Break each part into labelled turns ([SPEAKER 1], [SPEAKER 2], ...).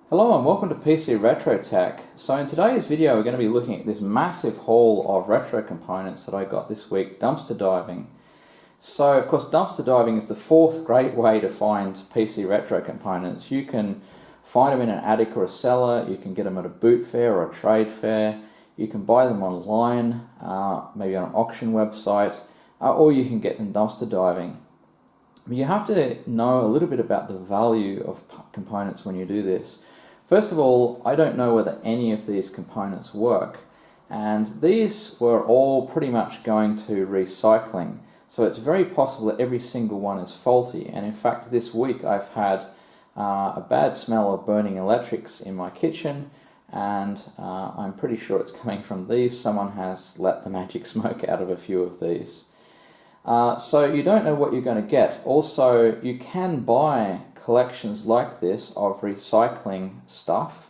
[SPEAKER 1] Hello and welcome to PC Retro Tech. So in today's video we're going to be looking at this massive haul of retro components that I got this week, dumpster diving. So of course dumpster diving is the fourth great way to find PC retro components. You can find them in an attic or a cellar, you can get them at a boot fair or a trade fair, you can buy them online, maybe on an auction website, or you can get them dumpster diving. But you have to know a little bit about the value of components when you do this. First of all, I don't know whether any of these components work, and these were all pretty much going to recycling, so it's very possible that every single one is faulty. And in fact this week I've had a bad smell of burning electrics in my kitchen, and I'm pretty sure it's coming from these. Someone has let the magic smoke out of a few of these. So you don't know what you're going to get. Also, you can buy collections like this of recycling stuff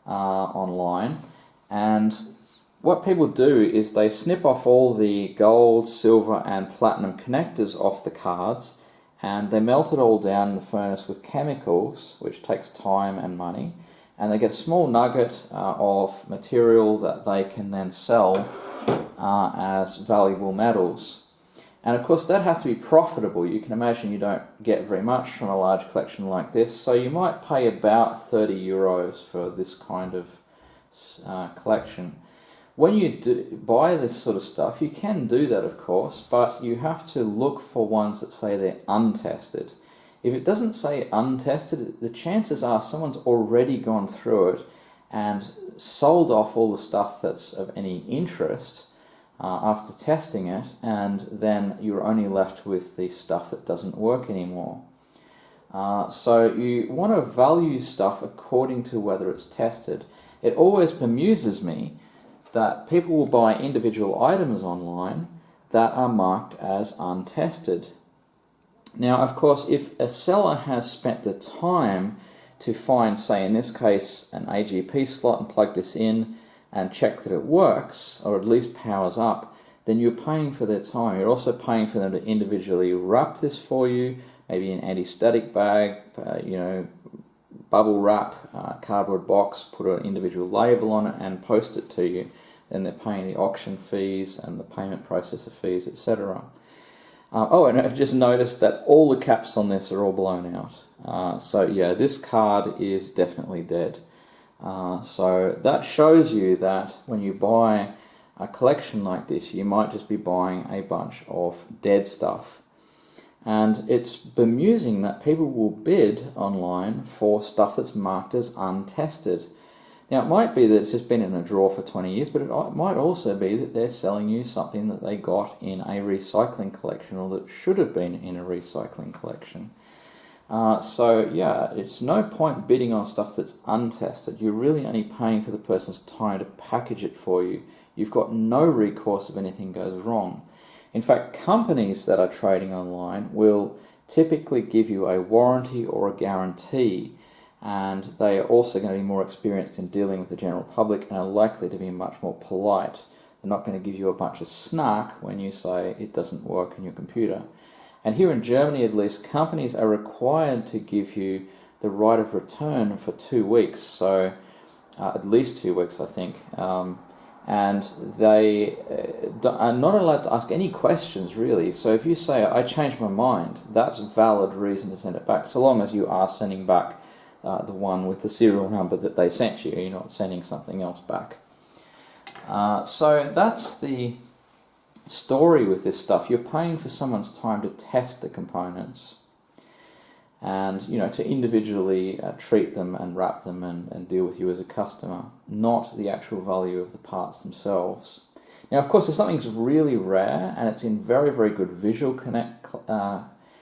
[SPEAKER 1] online, and what people do is they snip off all the gold, silver and platinum connectors off the cards, and they melt it all down in the furnace with chemicals, which takes time and money, and they get a small nugget of material that they can then sell as valuable metals. And of course that has to be profitable. You can imagine you don't get very much from a large collection like this, so you might pay about 30 euros for this kind of collection. When you buy this sort of stuff, you can do that of course, but you have to look for ones that say they're untested. If it doesn't say untested, the chances are someone's already gone through it and sold off all the stuff that's of any interest after testing it, and then you're only left with the stuff that doesn't work anymore. So you want to value stuff according to whether it's tested. It always bemuses me that people will buy individual items online that are marked as untested. Now of course if a seller has spent the time to find, say in this case, an AGP slot and plug this in and check that it works, or at least powers up, then you're paying for their time. You're also paying for them to individually wrap this for you, maybe an anti-static bag, bubble wrap, cardboard box, put an individual label on it and post it to you. Then they're paying the auction fees and the payment processor fees, etc. Oh, and I've just noticed that all the caps on this are all blown out. So yeah, this card is definitely dead. So that shows you that when you buy a collection like this, you might just be buying a bunch of dead stuff. And it's bemusing that people will bid online for stuff that's marked as untested. Now it might be that it's just been in a drawer for 20 years, but it might also be that they're selling you something that they got in a recycling collection, or that should have been in a recycling collection. So yeah, it's no point bidding on stuff that's untested. You're really only paying for the person's time to package it for you. You've got no recourse if anything goes wrong. In fact, companies that are trading online will typically give you a warranty or a guarantee, and they are also going to be more experienced in dealing with the general public and are likely to be much more polite. They're not going to give you a bunch of snark when you say it doesn't work on your computer. And here in Germany at least, companies are required to give you the right of return for 2 weeks, so at least 2 weeks I think, and they are not allowed to ask any questions really. So if you say, I changed my mind, that's a valid reason to send it back, so long as you are sending back the one with the serial number that they sent you, you're not sending something else back. So that's the story with this stuff. You're paying for someone's time to test the components and to individually treat them and wrap them and deal with you as a customer, not the actual value of the parts themselves. Now of course if something's really rare and it's in very, very good visual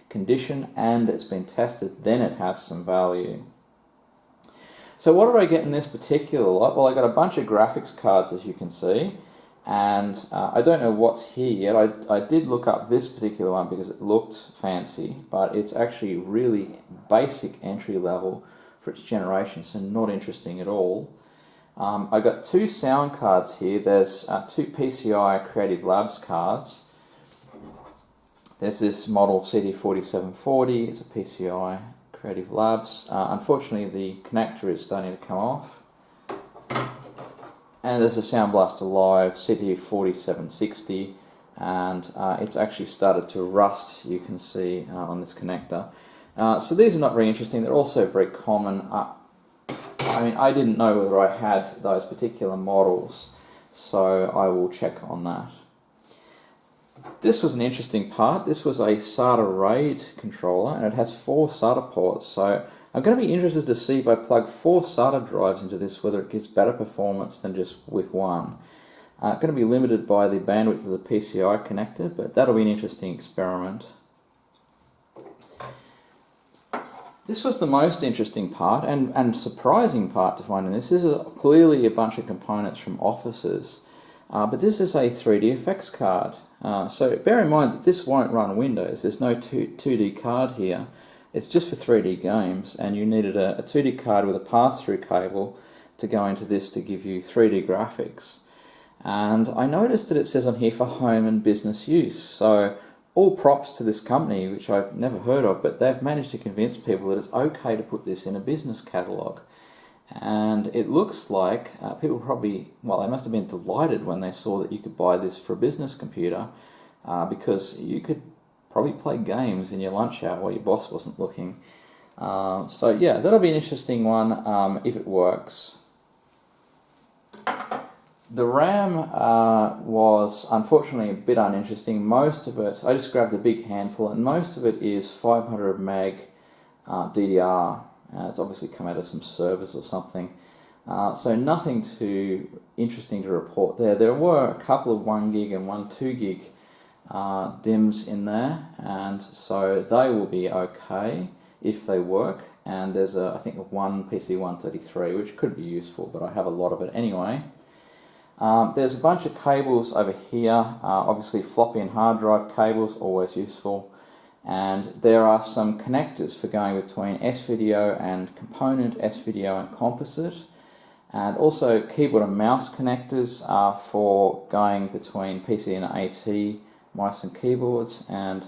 [SPEAKER 1] condition and it's been tested, then it has some value. So what did I get in this particular lot? Well, I got a bunch of graphics cards, as you can see, and I don't know what's here yet. I did look up this particular one because it looked fancy, but it's actually really basic entry level for its generation, so not interesting at all. I got 2 sound cards here. There's 2 PCI Creative Labs cards. There's this model CD4740, it's a PCI Creative Labs. Unfortunately, the connector is starting to come off. And there's a Sound Blaster Live CT4760, and it's actually started to rust, you can see on this connector. So these are not very interesting. They're also very common. I mean, I didn't know whether I had those particular models, so I will check on that. This was an interesting part. This was a SATA RAID controller, and it has 4 SATA ports. So I'm going to be interested to see if I plug 4 SATA drives into this, whether it gives better performance than just with one. Going to be limited by the bandwidth of the PCI connector, but that'll be an interesting experiment. This was the most interesting part and surprising part to find in this. This is clearly a bunch of components from offices, but this is a 3D effects card. So bear in mind that this won't run Windows. There's no 2D card here. It's just for 3D games, and you needed a 2D card with a pass-through cable to go into this to give you 3D graphics. And I noticed that it says on here for home and business use. So all props to this company, which I've never heard of, but they've managed to convince people that it's okay to put this in a business catalogue. And it looks like people probably, well, they must have been delighted when they saw that you could buy this for a business computer, because you could probably play games in your lunch hour while your boss wasn't looking. So yeah, that'll be an interesting one if it works. The RAM was unfortunately a bit uninteresting. Most of it, I just grabbed a big handful, and most of it is 500 meg DDR. It's obviously come out of some servers or something. So nothing too interesting to report there. There were a couple of 1 gig and 2 gig DIMMs in there, and so they will be okay if they work. And there's I think one PC133 which could be useful, but I have a lot of it anyway. There's a bunch of cables over here, obviously floppy and hard drive cables, always useful. And there are some connectors for going between S-Video and component, S-Video and composite. And also keyboard and mouse connectors for going between PC and AT mice and keyboards. And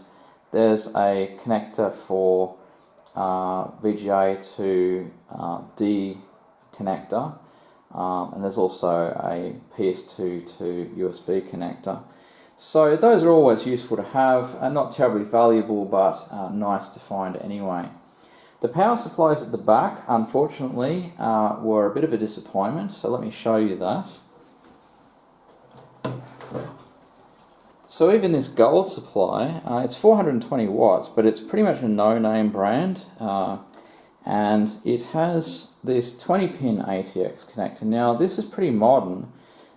[SPEAKER 1] there's a connector for VGA to D connector. And there's also a PS2 to USB connector. So those are always useful to have, and not terribly valuable, but nice to find anyway. The power supplies at the back, unfortunately, were a bit of a disappointment, so let me show you that. So even this gold supply, it's 420 watts, but it's pretty much a no-name brand. And it has this 20-pin ATX connector. Now this is pretty modern,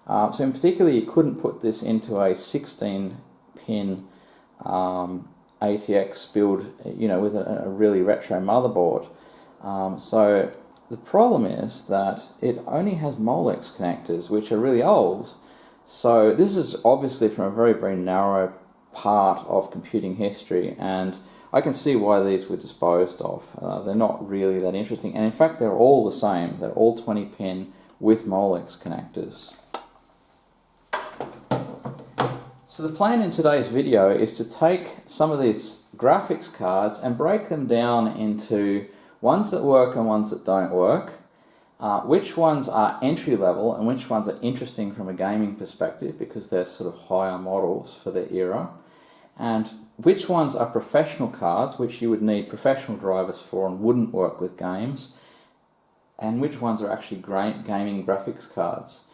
[SPEAKER 1] so in particular you couldn't put this into a 16-pin ATX build, you know, with a really retro motherboard. So the problem is that it only has Molex connectors, which are really old. So this is obviously from a very, very narrow part of computing history, and I can see why these were disposed of. They're not really that interesting, and in fact they're all the same. They're all 20-pin with Molex connectors. So the plan in today's video is to take some of these graphics cards and break them down into ones that work and ones that don't work, which ones are entry level and which ones are interesting from a gaming perspective because they're sort of higher models for their era, and which ones are professional cards, which you would need professional drivers for and wouldn't work with games, and which ones are actually gaming graphics cards.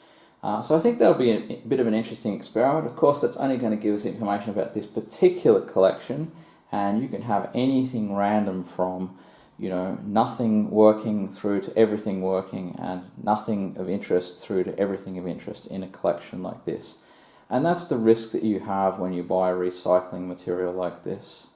[SPEAKER 1] So I think that'll be a bit of an interesting experiment. Of course, that's only going to give us information about this particular collection, and you can have anything random from, you know, nothing working through to everything working, and nothing of interest through to everything of interest in a collection like this. And that's the risk that you have when you buy recycling material like this.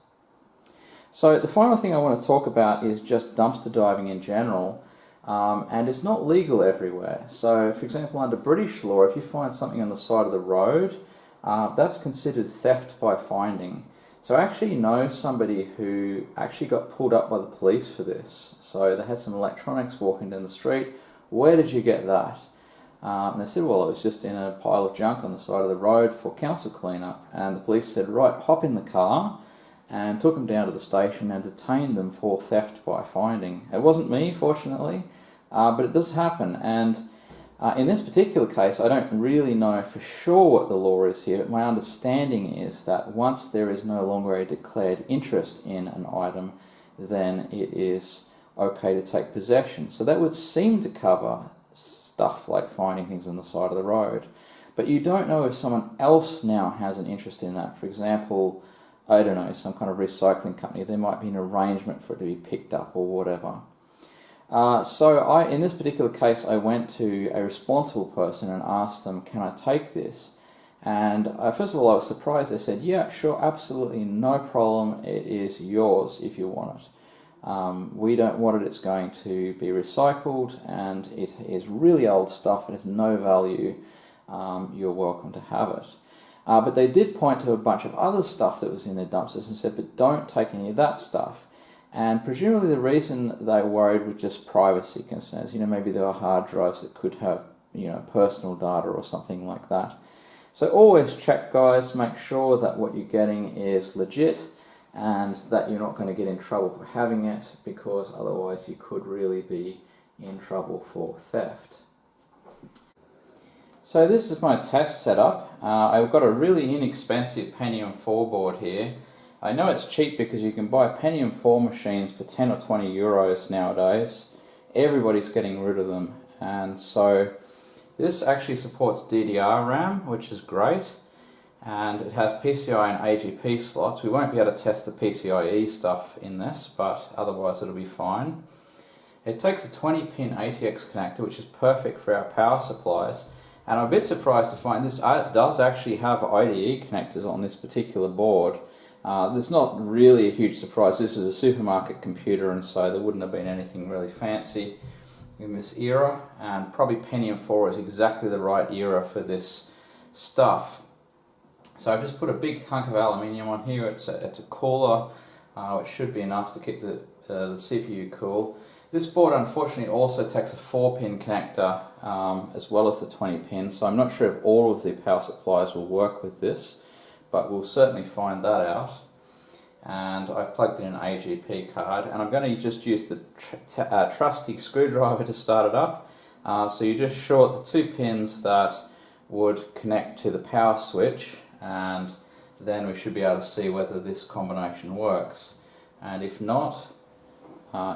[SPEAKER 1] So the final thing I want to talk about is just dumpster diving in general, and it's not legal everywhere. So for example, under British law, if you find something on the side of the road, that's considered theft by finding. So I actually know somebody who actually got pulled up by the police for this. So they had some electronics walking down the street. Where did you get that? And they said, well, it was just in a pile of junk on the side of the road for council cleanup. And the police said, right, hop in the car and took them down to the station and detained them for theft by finding. It wasn't me, fortunately, but it does happen. And in this particular case, I don't really know for sure what the law is here, but my understanding is that once there is no longer a declared interest in an item, then it is okay to take possession. So that would seem to cover stuff like finding things on the side of the road. But you don't know if someone else now has an interest in that. For example, I don't know, some kind of recycling company, there might be an arrangement for it to be picked up or whatever. So in this particular case, I went to a responsible person and asked them, can I take this? And first of all, I was surprised. They said, yeah, sure, absolutely, no problem. It is yours if you want it. We don't want it. It's going to be recycled, and it is really old stuff. It has no value. You're welcome to have it. But they did point to a bunch of other stuff that was in their dumpsters and said, but don't take any of that stuff. And presumably the reason they were worried was just privacy concerns. Maybe there were hard drives that could have, personal data or something like that. So always check, guys. Make sure that what you're getting is legit and that you're not going to get in trouble for having it, because otherwise you could really be in trouble for theft. So this is my test setup. I've got a really inexpensive Pentium 4 board here. I know it's cheap because you can buy Pentium 4 machines for 10 or 20 euros nowadays. Everybody's getting rid of them. And so this actually supports DDR RAM, which is great. And it has PCI and AGP slots. We won't be able to test the PCIe stuff in this, but otherwise it'll be fine. It takes a 20-pin ATX connector, which is perfect for our power supplies. And I'm a bit surprised to find this does actually have IDE connectors on this particular board. There's not really a huge surprise. This is a supermarket computer, and so there wouldn't have been anything really fancy in this era, and probably Pentium 4 is exactly the right era for this stuff. So I've just put a big hunk of aluminium on here. It's a cooler, which should be enough to keep the CPU cool. This board unfortunately also takes a 4-pin connector as well as the 20-pin, so I'm not sure if all of the power supplies will work with this, but we'll certainly find that out. And I've plugged in an AGP card, and I'm going to just use the trusty screwdriver to start it up. So you just short the 2 pins that would connect to the power switch, and then we should be able to see whether this combination works. And if not,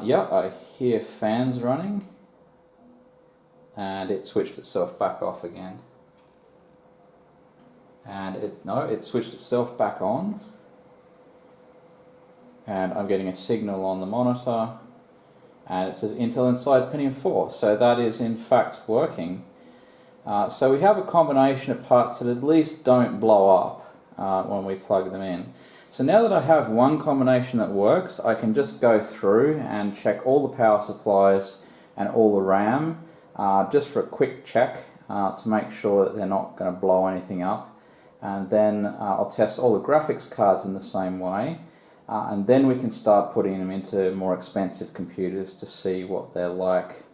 [SPEAKER 1] yeah, I hear fans running, and it switched itself back off again. And it switched itself back on, and I'm getting a signal on the monitor, and it says Intel Inside Pentium 4, so that is in fact working. So we have a combination of parts that at least don't blow up when we plug them in. So now that I have one combination that works, I can just go through and check all the power supplies and all the RAM, just for a quick check to make sure that they're not going to blow anything up. And then I'll test all the graphics cards in the same way, and then we can start putting them into more expensive computers to see what they're like.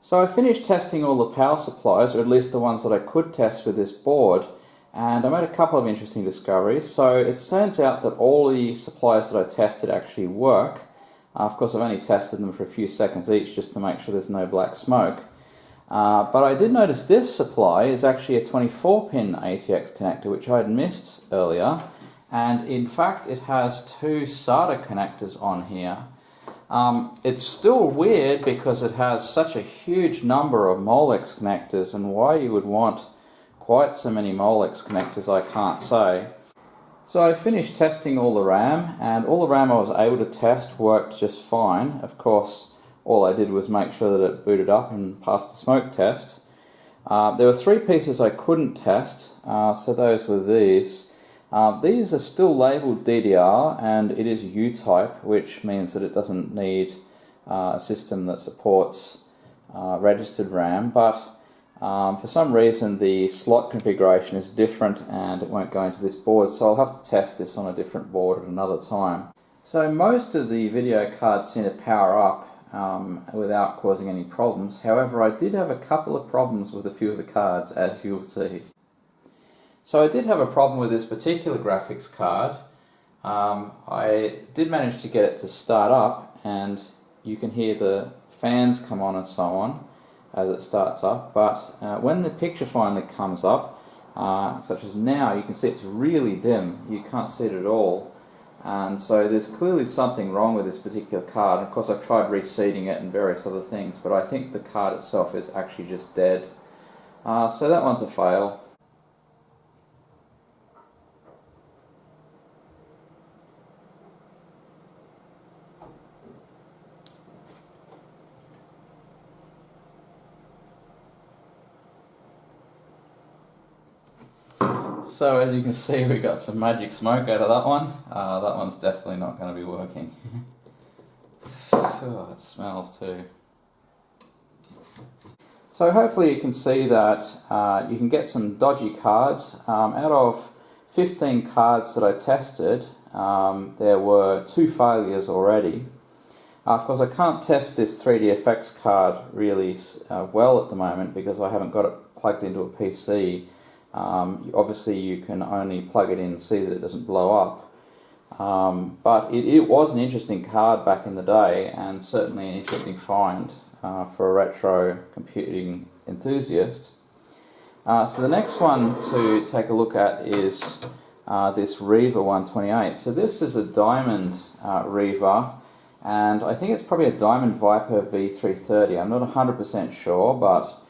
[SPEAKER 1] So I finished testing all the power supplies, or at least the ones that I could test with this board, and I made a couple of interesting discoveries. So it turns out that all the supplies that I tested actually work. Of course, I've only tested them for a few seconds each just to make sure there's no black smoke. But I did notice this supply is actually a 24-pin ATX connector, which I had missed earlier, and in fact it has 2 SATA connectors on here. It's still weird because it has such a huge number of Molex connectors, and why you would want quite so many Molex connectors I can't say. So I finished testing all the RAM, and all the RAM I was able to test worked just fine. Of course, all I did was make sure that it booted up and passed the smoke test. There were 3 pieces I couldn't test, so those were these. These are still labelled DDR, and it is U-type, which means that it doesn't need a system that supports registered RAM, but for some reason the slot configuration is different and it won't go into this board, so I'll have to test this on a different board at another time. So most of the video cards seem to power up without causing any problems. However, I did have a couple of problems with a few of the cards, as you'll see. So I did have a problem with this particular graphics card. I did manage to get it to start up, and you can hear the fans come on and so on as it starts up, but when the picture finally comes up, such as now, you can see it's really dim. You can't see it at all, and so there's clearly something wrong with this particular card. And of course, I've tried reseating it and various other things, but I think the card itself is actually just dead. So that one's a fail. So as you can see, we got some magic smoke out of that one. That one's definitely not going to be working. Oh, it smells too. So hopefully you can see that you can get some dodgy cards. Out of 15 cards that I tested, there were 2 failures already. Of course, I can't test this 3DFX card really well at the moment because I haven't got it plugged into a PC. Obviously you can only plug it in and see that it doesn't blow up. But it was an interesting card back in the day, and certainly an interesting find for a retro computing enthusiast. So the next one to take a look at is this Reaver 128. So this is a diamond Reaver, and I think it's probably a Diamond Viper V330. I'm not 100% sure, but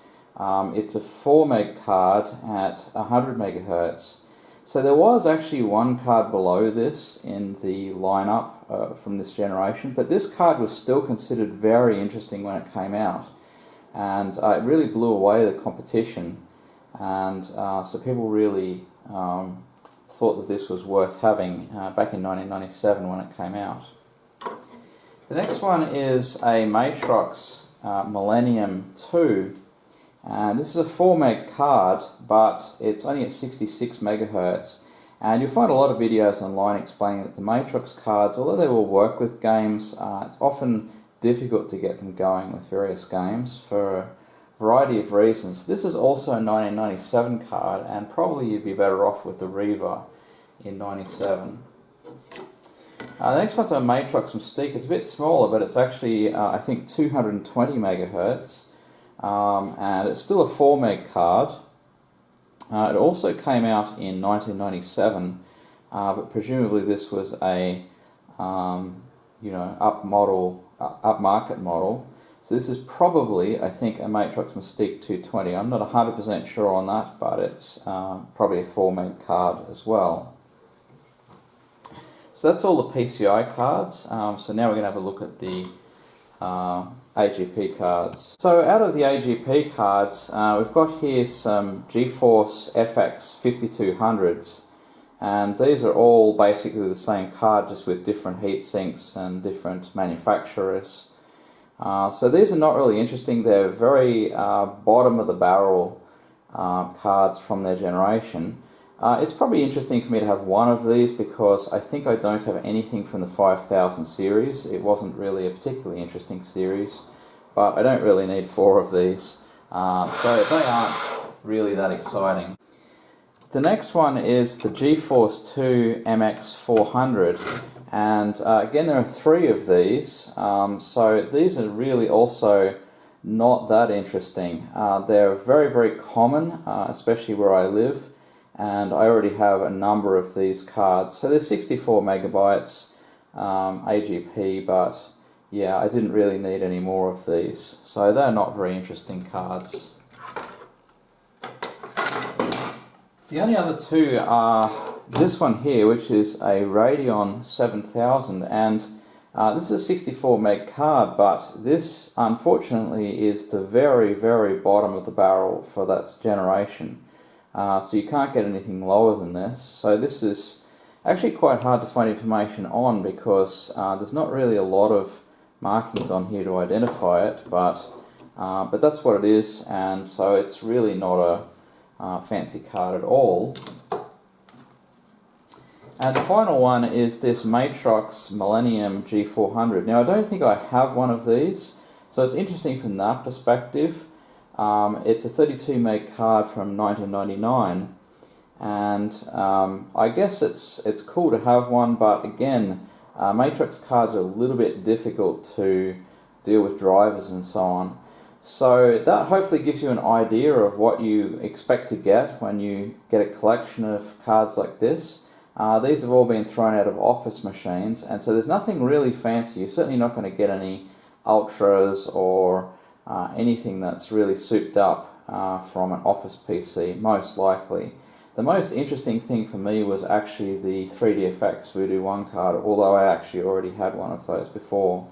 [SPEAKER 1] it's a 4 meg card at 100 megahertz. So there was actually one card below this in the lineup from this generation, but this card was still considered very interesting when it came out, and it really blew away the competition, and so people really thought that this was worth having back in 1997 when it came out. The next one is a Matrox Millennium 2. And this is a 4 meg card, but it's only at 66 megahertz. And you'll find a lot of videos online explaining that the Matrox cards, although they will work with games, it's often difficult to get them going with various games for a variety of reasons. This is also a 1997 card, and probably you'd be better off with the Reaver in 97. The next one's a Matrox Mystique. It's a bit smaller, but it's actually, I think, 220 megahertz. And it's still a 4 meg card. It also came out in 1997, but presumably this was a upmarket model. So this is probably, I think, a Matrox Mystique 220. I'm not 100% sure on that, but it's probably a 4 meg card as well. So that's all the PCI cards. So now we're going to have a look at the AGP cards. So out of the AGP cards, we've got here some GeForce FX 5200s, and these are all basically the same card, just with different heat sinks and different manufacturers. So these are not really interesting. They're very bottom of the barrel cards from their generation. It's probably interesting for me to have one of these because I think I don't have anything from the 5000 series. It wasn't really a particularly interesting series, but I don't really need 4 of these, so they aren't really that exciting. The next one is the GeForce 2 MX400, and again there are 3 of these, so these are really also not that interesting. They're very, very common, especially where I live, and I already have a number of these cards. So they're 64 megabytes AGP, but yeah, I didn't really need any more of these. So they're not very interesting cards. The only other 2 are this one here, which is a Radeon 7000, and this is a 64 meg card, but this unfortunately is the very, very bottom of the barrel for that generation. So you can't get anything lower than this. So this is actually quite hard to find information on because there's not really a lot of markings on here to identify it, but that's what it is, and so it's really not a fancy card at all. And the final one is this Matrox Millennium G400. Now I don't think I have one of these, so it's interesting from that perspective. It's a 32 meg card from 1999, and I guess it's cool to have one, but again, matrix cards are a little bit difficult to deal with drivers and so on. So that hopefully gives you an idea of what you expect to get when you get a collection of cards like this. These have all been thrown out of office machines, and so there's nothing really fancy. You're certainly not going to get any ultras or anything that's really souped up from an office PC, most likely. The most interesting thing for me was actually the 3DFX Voodoo 1 card, although I actually already had one of those before.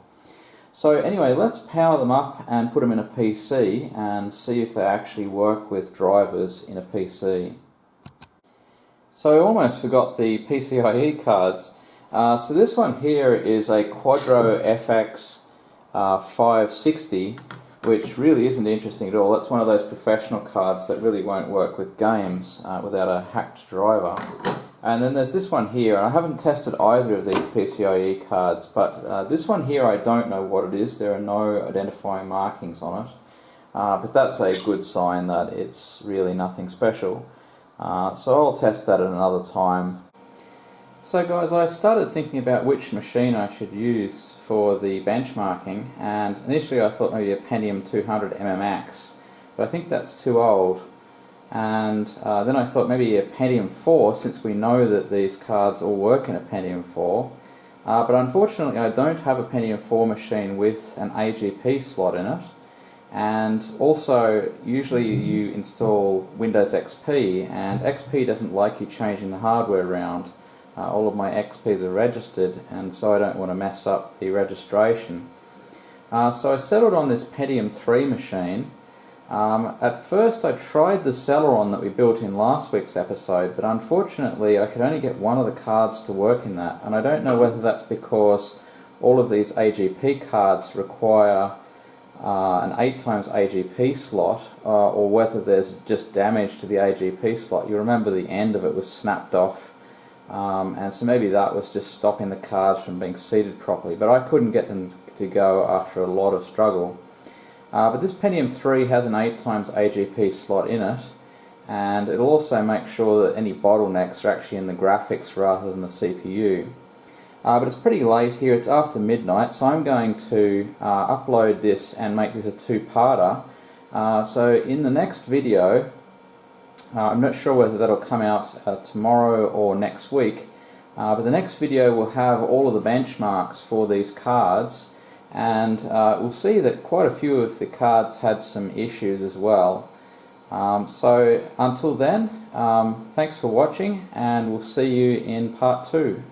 [SPEAKER 1] So anyway, let's power them up and put them in a PC and see if they actually work with drivers in a PC. So I almost forgot the PCIe cards. So this one here is a Quadro FX 560, which really isn't interesting at all. That's one of those professional cards that really won't work with games without a hacked driver. And then there's this one here, and I haven't tested either of these PCIe cards, but this one here I don't know what it is. There are no identifying markings on it, but that's a good sign that it's really nothing special. So I'll test that at another time. So guys, I started thinking about which machine I should use for the benchmarking, and initially I thought maybe a Pentium 200 MMX, but I think that's too old. And then I thought maybe a Pentium 4, since we know that these cards all work in a Pentium 4. But unfortunately I don't have a Pentium 4 machine with an AGP slot in it. And also, usually you install Windows XP, and XP doesn't like you changing the hardware around. All of my XPs are registered, and so I don't want to mess up the registration. So I settled on this Pentium 3 machine. At first I tried the Celeron that we built in last week's episode, but unfortunately I could only get one of the cards to work in that, and I don't know whether that's because all of these AGP cards require an 8x AGP slot, or whether there's just damage to the AGP slot. You remember the end of it was snapped off, and so maybe that was just stopping the cards from being seated properly, but I couldn't get them to go after a lot of struggle. But this Pentium 3 has an 8x AGP slot in it, and it'll also make sure that any bottlenecks are actually in the graphics rather than the CPU. But it's pretty late here, it's after midnight, so I'm going to upload this and make this a two-parter. So in the next video, I'm not sure whether that'll come out tomorrow or next week, but the next video will have all of the benchmarks for these cards, and we'll see that quite a few of the cards had some issues as well. So until then, thanks for watching, and we'll see you in part 2.